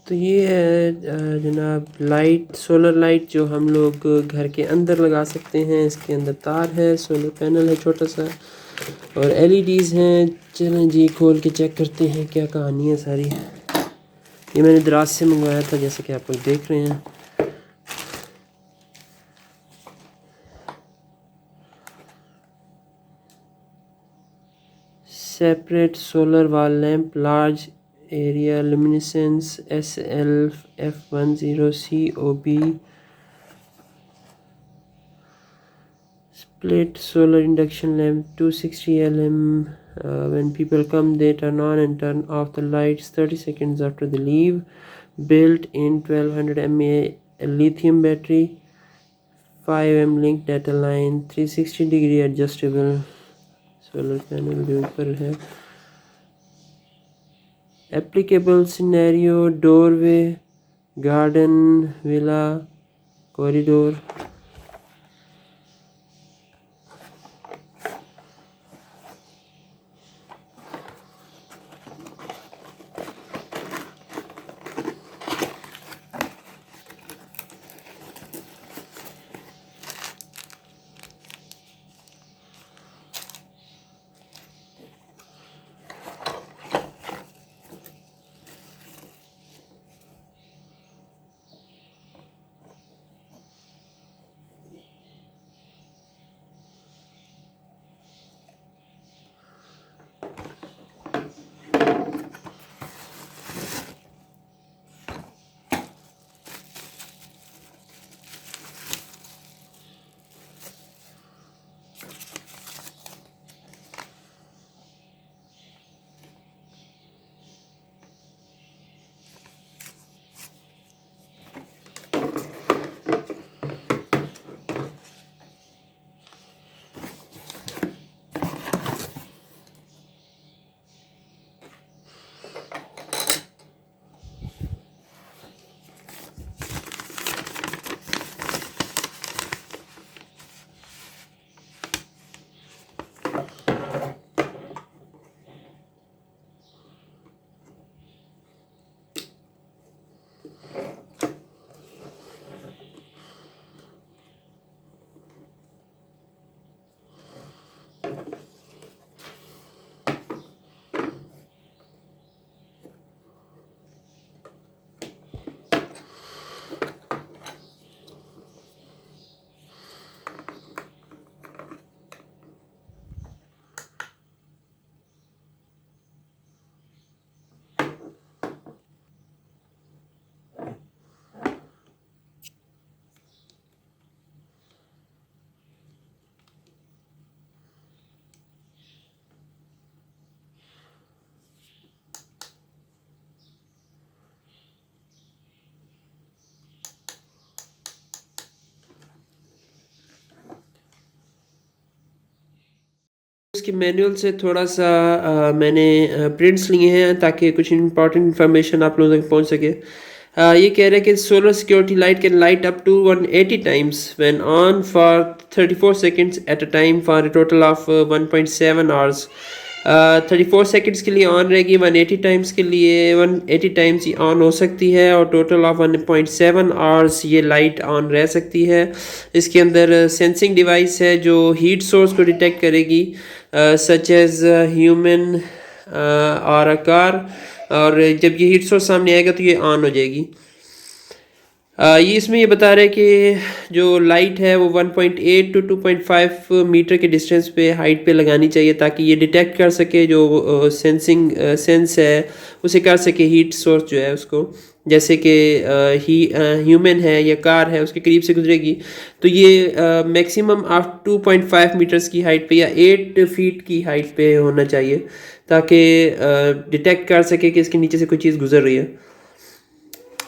तो ये है जनाब लाइट, सोलर लाइट जो हम लोग घर के अंदर लगा सकते हैं। इसके अंदर तार है, सोलर पैनल है छोटा सा, और एलईडीज़ हैं। चलें जी खोल के चेक करते हैं क्या कहानी है सारी। ये मैंने दराज से मंगवाया था, जैसे कि आप लोग देख रहे हैं। Separate solar wall lamp, large area luminescence SLF10COB, split solar induction lamp 260 lm. When people come they turn on and turn off the lights 30 seconds after they leave. Built in 1200 mAh lithium battery, 5 m link data line, 360 degree adjustable. Solar panel के ऊपर है। Applicable scenario doorway, garden, villa, corridor. उसकी manual से थोड़ा सा मैंने prints लिए हैं ताकि कुछ इंपॉर्टेंट इन्फॉर्मेशन आप लोगों तक पहुंच सके। ये कह रहे हैं कि solar security light can light up to 180 times when on for 34 seconds at a time for a total of 1.7 hours. 34 seconds के लिए ऑन रहेगी, 180 टाइम्स के लिए 180 टाइम्स ही ऑन हो सकती है, और टोटल ऑफ 1.7 आवर्स ये लाइट ऑन रह सकती है। इसके अंदर सेंसिंग डिवाइस है जो हीट सोर्स को डिटेक्ट करेगी, सच एज ह्यूमन और अ कार, और जब ये हीट सोर्स सामने आएगा तो ये ऑन हो जाएगी। ये इसमें ये बता रहे हैं कि जो लाइट है वो 1.8 टू 2.5 मीटर के डिस्टेंस पे हाइट पे लगानी चाहिए, ताकि ये डिटेक्ट कर सके, जो सेंसिंग सेंस है उसे कर सके हीट सोर्स जो है उसको। जैसे कि ह्यूमन है या कार है उसके करीब से गुजरेगी तो ये मैक्सिमम आप 2.5 मीटर्स की हाइट पे या 8 फीट की हाइट पे होना चाहिए, ताकि डिटेक्ट कर सके कि इसके नीचे से कोई चीज़ गुजर रही है।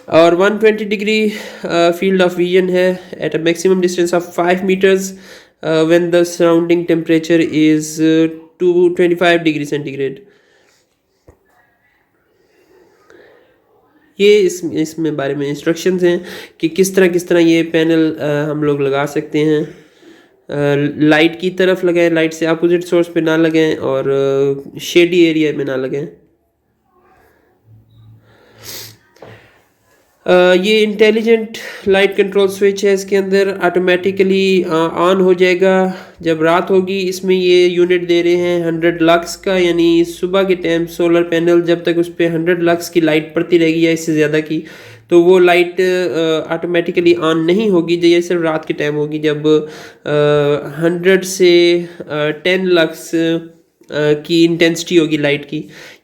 और 120 डिग्री फील्ड ऑफ विजन है at a maximum distance of 5 metres when the surrounding temperature is 225 degree centigrade. ये इसमें बारे में इंस्ट्रक्शंस हैं कि किस तरह ये पैनल हम लोग लगा सकते हैं। लाइट की तरफ लगाएं, लाइट से अपोजिट सोर्स पे ना लगाएं, और शेडी एरिया में ना लगाएं। ये इंटेलिजेंट लाइट कंट्रोल स्विच है, इसके अंदर ऑटोमेटिकली ऑन हो जाएगा जब रात होगी। इसमें ये यूनिट दे रहे हैं 100 लक्स का, यानी सुबह के टाइम सोलर पैनल जब तक उस पर 100 लक्स की लाइट पड़ती रहेगी या इससे ज़्यादा की, तो वो लाइट ऑटोमेटिकली ऑन नहीं होगी। ये सिर्फ रात के टाइम होगी जब 100 से 10 लक्स की इंटेंसिटी होगी लाइट की।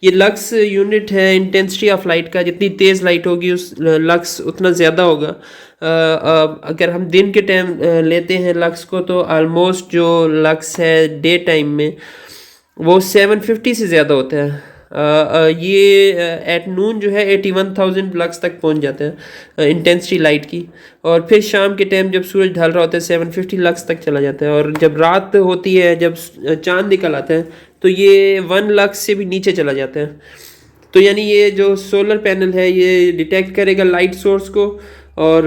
ये लक्स यूनिट है इंटेंसिटी ऑफ लाइट का, जितनी तेज़ लाइट होगी उस लक्स उतना ज़्यादा होगा। अगर हम दिन के टाइम लेते हैं लक्स को, तो ऑलमोस्ट जो लक्स है डे टाइम में वो 750 से ज़्यादा होता है। ये एट नून जो है 81,000 लक्स तक पहुंच जाता है इंटेंसिटी लाइट की। और फिर शाम के टाइम जब सूरज ढल रहा होता है 750 लक्स तक चला जाता है। और जब रात होती है, जब चांद निकल आता है, तो ये 1 लक्स से भी नीचे चला जाता है। तो यानी ये जो सोलर पैनल है ये डिटेक्ट करेगा लाइट सोर्स को, और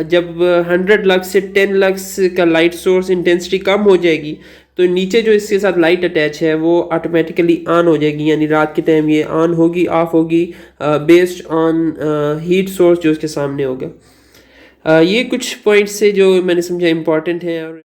जब 100 लक्स से 10 लक्स का लाइट सोर्स इंटेंसिटी कम हो जाएगी, तो नीचे जो इसके साथ लाइट अटैच है वो ऑटोमेटिकली ऑन हो जाएगी। यानी रात के टाइम ये ऑन होगी, ऑफ होगी, बेस्ड ऑन हीट सोर्स जो इसके सामने होगा। ये कुछ पॉइंट्स से जो मैंने समझा इम्पॉर्टेंट है। और